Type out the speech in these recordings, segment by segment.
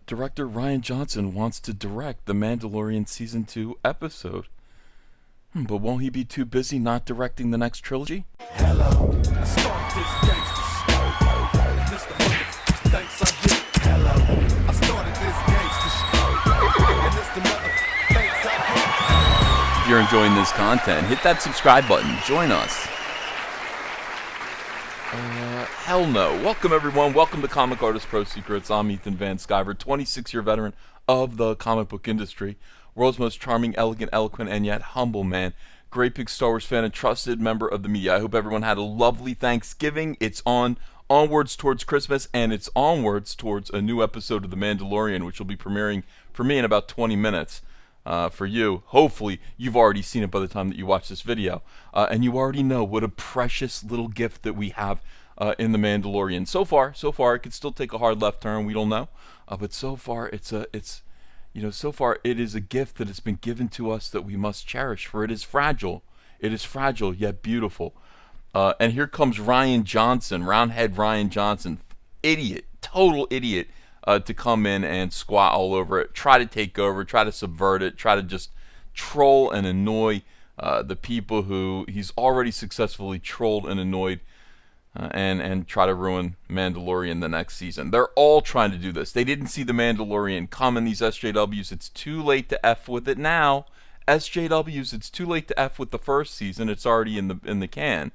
Director Rian Johnson wants to direct the Mandalorian Season 2 episode. But won't he be too busy not directing the next trilogy? Hello, I start this gangster show. Mr. Mother, thanks I get. Hello, I started this gangster show. And it's the mother, thanks I get. If you're enjoying this content, hit that subscribe button. Join us. Hell no. Welcome, everyone. Welcome to Comic Artist Pro Secrets. I'm Ethan Van Sciver, 26-year veteran of the comic book industry, world's most charming, elegant, eloquent, and yet humble man. Great big Star Wars fan and trusted member of the media. I hope everyone had a lovely Thanksgiving. It's onwards towards Christmas, and it's onwards towards a new episode of The Mandalorian, which will be premiering for me in about 20 minutes. For you, hopefully you've already seen it by the time that you watch this video, and you already know what a precious little gift that we have in The Mandalorian. So far, it could still take a hard left turn. We don't know, but so far so far it is a gift that has been given to us that we must cherish. For it is fragile. It is fragile yet beautiful. And here comes Rian Johnson, Roundhead Rian Johnson, idiot, total idiot. To come in and squat all over it, try to take over, try to subvert it, try to just troll and annoy the people who he's already successfully trolled and annoyed, and try to ruin Mandalorian the next season. They're all trying to do this. They didn't see the Mandalorian coming, these SJWs. It's too late to F with it now. SJWs, it's too late to F with the first season. It's already in the can.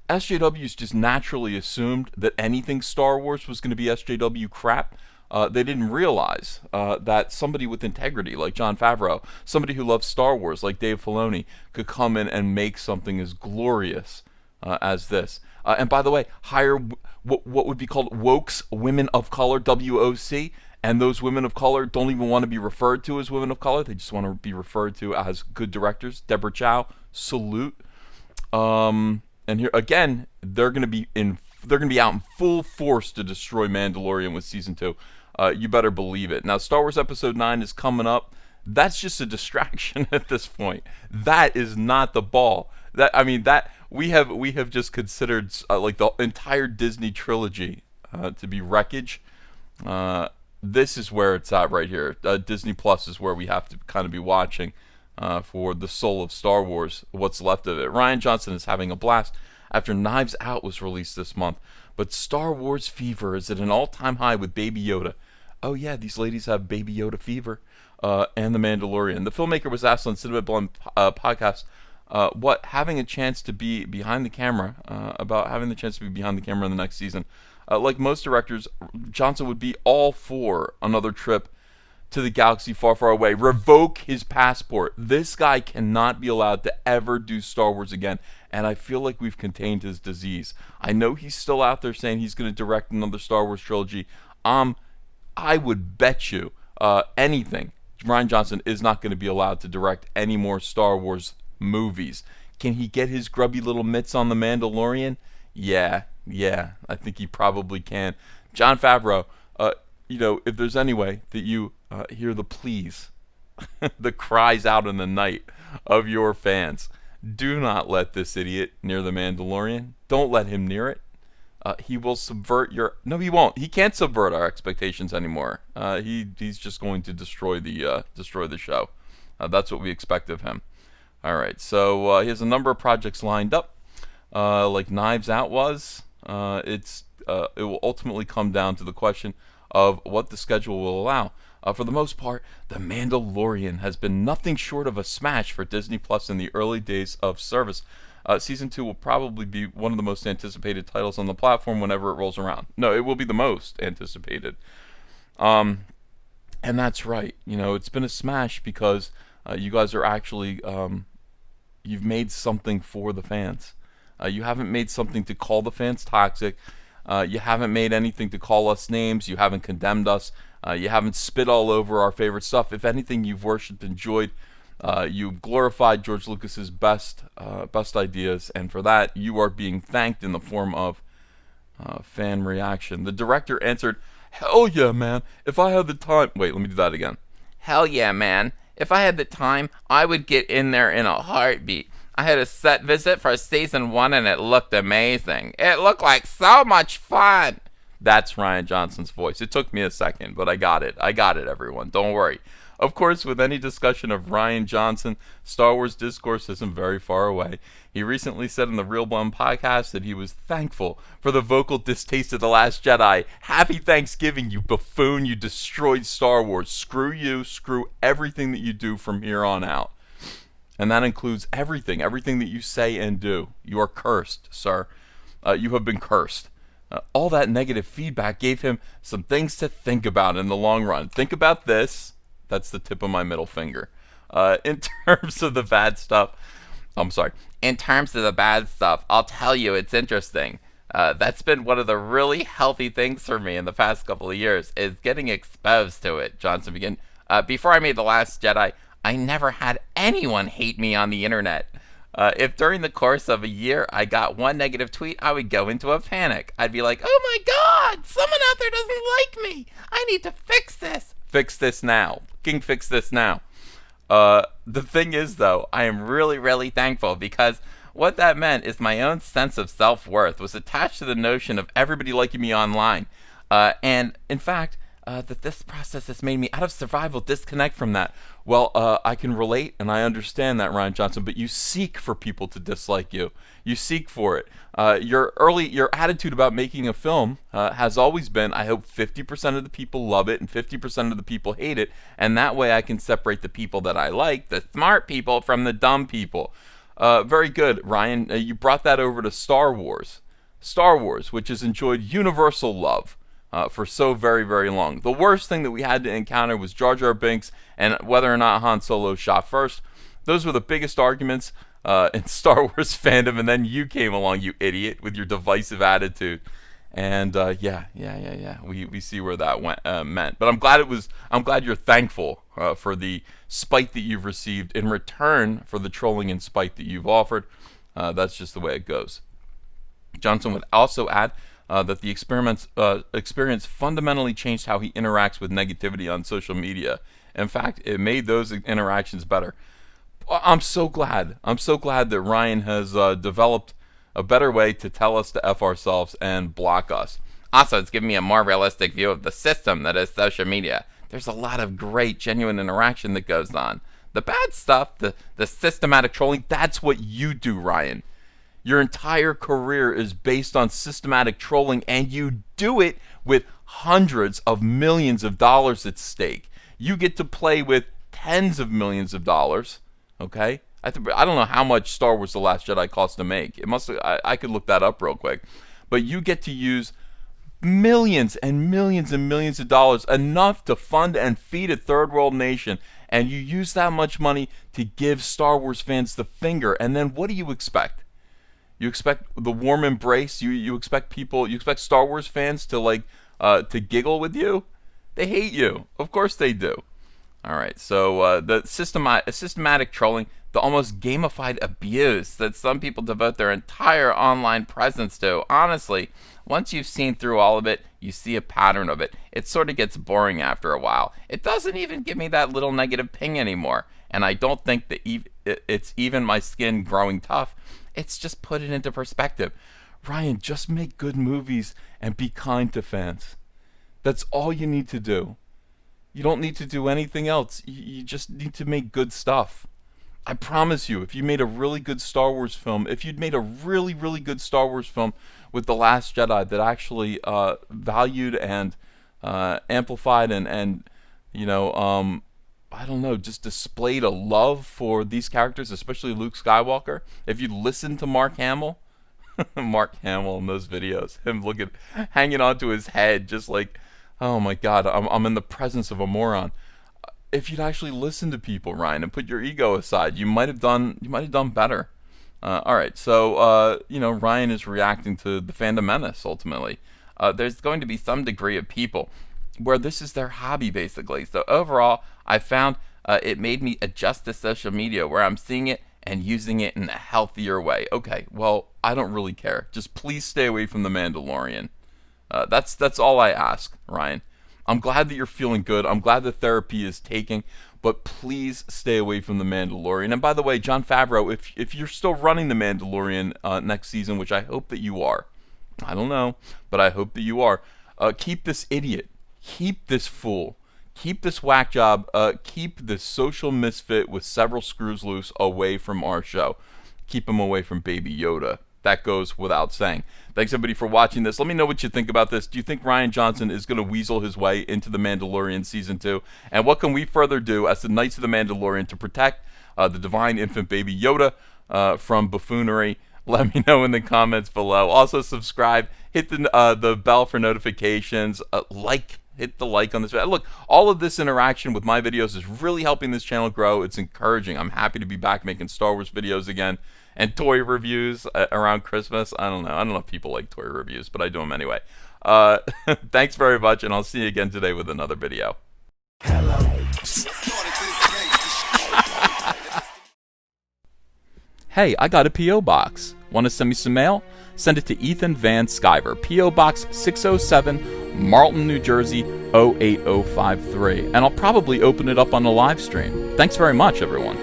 SJWs just naturally assumed that anything Star Wars was going to be SJW crap. They didn't realize that somebody with integrity like Jon Favreau, somebody who loves Star Wars like Dave Filoni, could come in and make something as glorious as this. And by the way, hire what would be called wokes, women of color, WOC, and those women of color don't even want to be referred to as women of color. They just want to be referred to as good directors. Deborah Chow, salute. And here again, they're going to be out in full force to destroy Mandalorian with season 2. You better believe it. Now, Star Wars Episode 9 is coming up. That's just a distraction at this point. That is not the ball. That we have just considered like the entire Disney trilogy to be wreckage. This is where it's at right here. Disney Plus is where we have to kind of be watching. For the soul of Star Wars, what's left of it. Rian Johnson is having a blast after Knives Out was released this month, but Star Wars fever is at an all-time high with Baby Yoda. Oh yeah, these ladies have Baby Yoda fever, and The Mandalorian. The filmmaker was asked on Cinema Blend podcast having a chance to be behind the camera, about having the chance to be behind the camera in the next season. Like most directors, Johnson would be all for another trip to the galaxy far, far away. Revoke his passport. This guy cannot be allowed to ever do Star Wars again, and I feel like we've contained his disease. I know he's still out there saying he's going to direct another Star Wars trilogy. I would bet you anything Rian Johnson is not going to be allowed to direct any more Star Wars movies. Can he get his grubby little mitts on The Mandalorian? Yeah, I think he probably can. Jon Favreau, if there's any way that you hear the pleas, the cries out in the night of your fans, do not let this idiot near The Mandalorian. Don't let him near it. He will subvert your... No, he won't. He can't subvert our expectations anymore. He's just going to destroy the show. That's what we expect of him. All right, so he has a number of projects lined up, like Knives Out was. It will ultimately come down to the question of what the schedule will allow. For the most part, The Mandalorian has been nothing short of a smash for Disney Plus in the early days of service. Season 2 will probably be one of the most anticipated titles on the platform whenever it rolls around. No, it will be the most anticipated. And that's right. It's been a smash because you guys are actually, you've made something for the fans. You haven't made something to call the fans toxic. You haven't made anything to call us names. You haven't condemned us. You haven't spit all over our favorite stuff. If anything, you've worshipped, enjoyed. You've glorified George Lucas's best ideas, and for that, you are being thanked in the form of fan reaction. The director answered, "Hell yeah, man! If I had the time..." Wait, let me do that again. "Hell yeah, man! If I had the time, I would get in there in a heartbeat. I had a set visit for season 1 and it looked amazing. It looked like so much fun. That's Rian Johnson's voice. It took me a second, but I got it. I got it, everyone. Don't worry. Of course, with any discussion of Rian Johnson, Star Wars discourse isn't very far away. He recently said in the Real One podcast that he was thankful for the vocal distaste of The Last Jedi. Happy Thanksgiving, you buffoon. You destroyed Star Wars. Screw you. Screw everything that you do from here on out. And that includes everything that you say and do. You are cursed, sir. You have been cursed. All that negative feedback gave him some things to think about in the long run. Think about this. That's the tip of my middle finger. In terms of the bad stuff, in terms of the bad stuff, I'll tell you, it's interesting. That's been one of the really healthy things for me in the past couple of years, is getting exposed to it. Johnson began. Before I made The Last Jedi, I never had anyone hate me on the internet. If during the course of a year I got one negative tweet, I would go into a panic. I'd be like, oh my God, someone out there doesn't like me. I need to fix this. Fix this now. Fix this now. The thing is, though, I am really, really thankful, because what that meant is my own sense of self-worth was attached to the notion of everybody liking me online. And in fact, that this process has made me, out of survival, disconnect from that. Well, I can relate and I understand that, Rian Johnson, but you seek for people to dislike you. You seek for it. Your attitude about making a film has always been, I hope 50% of the people love it and 50% of the people hate it, and that way I can separate the people that I like, the smart people, from the dumb people. Very good, Ryan. You brought that over to Star Wars. Star Wars, which has enjoyed universal love for so very, very long. The worst thing that we had to encounter was Jar Jar Binks and whether or not Han Solo shot first. Those were the biggest arguments in Star Wars fandom, and then you came along, you idiot, with your divisive attitude. And we see where that meant. But I'm glad you're thankful for the spite that you've received in return for the trolling and spite that you've offered. That's just the way it goes. Johnson would also add that the experience fundamentally changed how he interacts with negativity on social media. In fact, it made those interactions better. I'm so glad. I'm so glad that Ryan has developed a better way to tell us to F ourselves and block us. Also, it's given me a more realistic view of the system that is social media. There's a lot of great, genuine interaction that goes on. The bad stuff, the systematic trolling, that's what you do, Ryan. Your entire career is based on systematic trolling, and you do it with hundreds of millions of dollars at stake. You get to play with tens of millions of dollars, okay? I don't know how much Star Wars The Last Jedi cost to make. I could look that up real quick. But you get to use millions and millions and millions of dollars, enough to fund and feed a third world nation, and you use that much money to give Star Wars fans the finger, and then what do you expect? You expect the warm embrace? You expect Star Wars fans to to giggle with you? They hate you. Of course they do. All right, so the systematic trolling, the almost gamified abuse that some people devote their entire online presence to. Honestly, once you've seen through all of it, you see a pattern of it. It sort of gets boring after a while. It doesn't even give me that little negative ping anymore. And I don't think that it's even my skin growing tough. It's just put it into perspective. Ryan, just make good movies and be kind to fans. That's all you need to do. You don't need to do anything else. You just need to make good stuff. I promise you, if you made a really good Star Wars film, if you'd made a really, really good Star Wars film with The Last Jedi that actually valued and amplified and I don't know, just displayed a love for these characters, especially Luke Skywalker. If you listen to Mark Hamill, Mark Hamill in those videos, him hanging onto his head, just like, oh my God, I'm in the presence of a moron. If you'd actually listen to people, Ryan, and put your ego aside, you might have done better. All right, so Ryan is reacting to the fandom menace. Ultimately, there's going to be some degree of people where this is their hobby, basically. So overall, I found it made me adjust to social media where I'm seeing it and using it in a healthier way. Okay, well, I don't really care. Just please stay away from The Mandalorian. That's all I ask, Ryan. I'm glad that you're feeling good. I'm glad the therapy is taking, but please stay away from The Mandalorian. And by the way, Jon Favreau, if you're still running The Mandalorian next season, which I hope that you are, I don't know, but I hope that you are, Keep this idiot, keep this fool, keep this whack job, keep this social misfit with several screws loose away from our show. Keep him away from Baby Yoda. That goes without saying. Thanks, everybody, for watching this. Let me know what you think about this. Do you think Rian Johnson is going to weasel his way into The Mandalorian Season 2? And what can we further do as the Knights of the Mandalorian to protect the divine infant Baby Yoda from buffoonery? Let me know in the comments below. Also, subscribe. Hit the bell for notifications. Hit the like on this video. Look, all of this interaction with my videos is really helping this channel grow. It's encouraging. I'm happy to be back making Star Wars videos again. And toy reviews around Christmas. I don't know if people like toy reviews, but I do them anyway. Thanks very much, and I'll see you again today with another video. Hey, I got a P.O. box. Want to send me some mail? Send it to Ethan Van Sciver, P.O. Box 607, Marlton, New Jersey, 08053. And I'll probably open it up on the live stream. Thanks very much, everyone.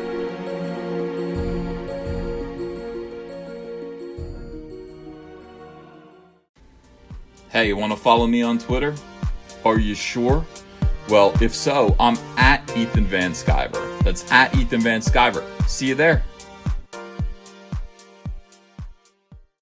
Hey, you want to follow me on Twitter? Are you sure? Well, if so, I'm at Ethan Van Sciver. That's at Ethan Van Sciver. See you there.